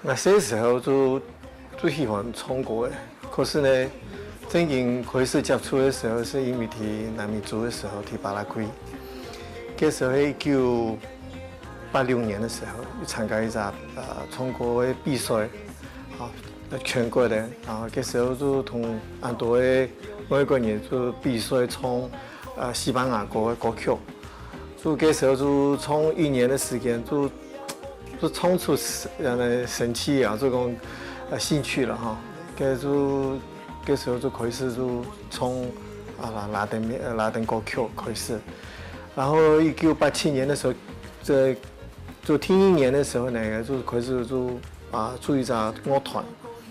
那小时候就最喜欢唱歌的，可是呢，真正开始接触的时候，是因为去南美洲的时候，去巴拉圭。那时候1986年的时候，参加一场唱歌的比赛，全国的，然后那时候就同很多的外国人就比赛唱西班牙歌的歌曲，就那时候就唱1年的时间就唱出神气啊，这种兴趣了哈。那时候就开始就唱拉丁歌曲开始，然后1987年的时候，就听1年的时候呢，就开始就做一个乐团。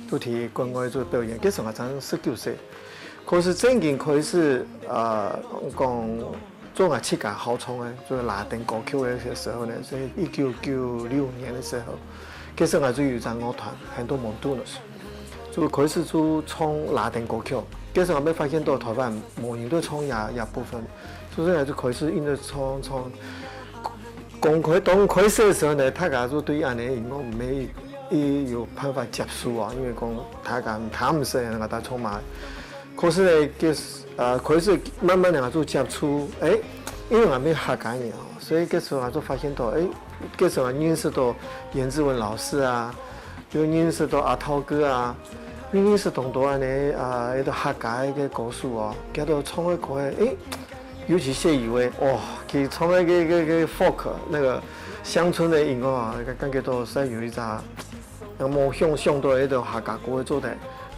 就去国外做表演，那时候我才19岁，可是真正开始讲做7家好唱的，做拉丁歌曲的时候呢，是1996年的时候，那时候我就有一个乐团，很多蒙多的时候，就开始做唱拉丁歌曲。那时候我们发现到台湾冇人都唱也部分，所以我就开始因着唱。刚开始的时候呢，大家就对安尼音乐没。有办法接受啊，因为讲他们是那个唱嘛，可是呢，开始慢慢的就接触，因为我没客家人哦，所以那时候我就发现到，那时候我认识到颜志文老师啊，又认识到阿涛哥啊，又认识很多安尼一个客家的歌手哦，叫做唱的歌尤其谢宇威，佢唱那个 folk 那个乡村的音乐啊，感觉到是有一扎。冇想到迄个客家歌做得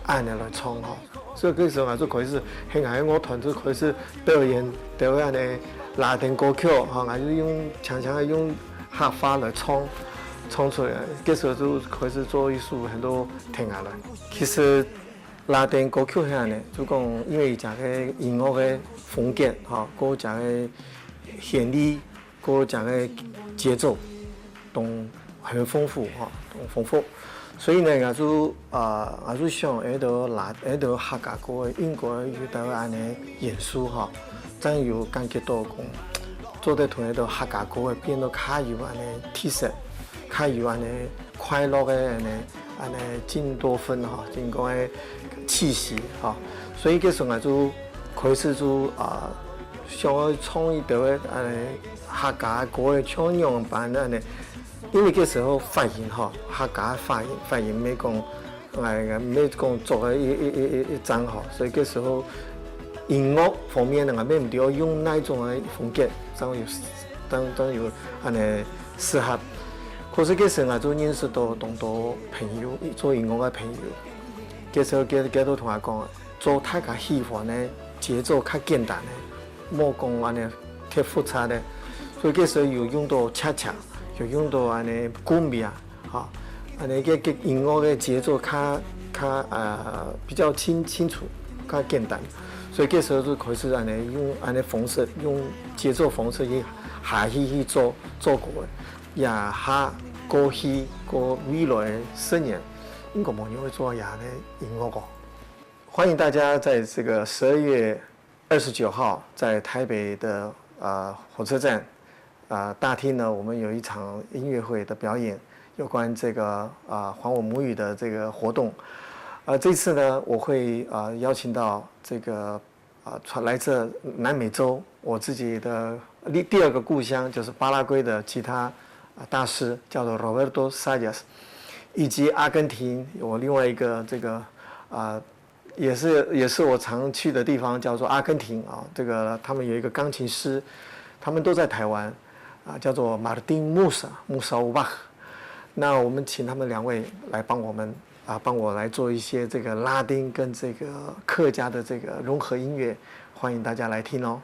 按来唱吼，所以那时候我就开始现在乐团就开始表演安尼拉丁歌曲，我就常常用客话来唱出来。那时候就开始做一首很多听下来。其实拉丁歌曲遐呢，就讲因为讲个音乐的风格个讲个旋律，个讲个节奏，都很丰富都丰富。所以呢，我就想下度客家歌应该有得安尼演出真有感觉到讲，做得同下度客家歌变到较有安尼特色，较有安尼快乐的安尼真多分真讲的气息所以那时候我就开始就想要创一条安尼客家歌的唱样版安尼。因为那时候发音客家发音没讲做个一张所以那时候音乐方面呢，我们唔要用那种的风格，当有安尼适合。可是那时候我就认识到很多朋友，做音乐的朋友，那时候佢都同我讲，做大家喜欢的节奏较简单的，莫讲安尼太复杂的，所以那时候有用到恰恰。就用到安尼鼓米安尼个音乐的节奏比较清楚，较简单，所以那时候就开始安尼用安尼方式，用节奏方式去做过的，也过去未来的10年，应该冇人会做样的音乐歌。欢迎大家在这个12月29号在台北的火车站。大厅呢，我们有一场音乐会的表演，有关这个还我母语的这个活动。这次呢，我会邀请到这个来自南美洲我自己的第2个故乡，就是巴拉圭的吉他大师，叫做 Roberto Sayas， 以及阿根廷我另外一个这个也是我常去的地方，叫做阿根廷这个他们有一个钢琴师，他们都在台湾。叫做马尔丁穆萨乌巴赫，那我们请他们2位来帮我来做一些这个拉丁跟这个客家的这个融合音乐，欢迎大家来听哦。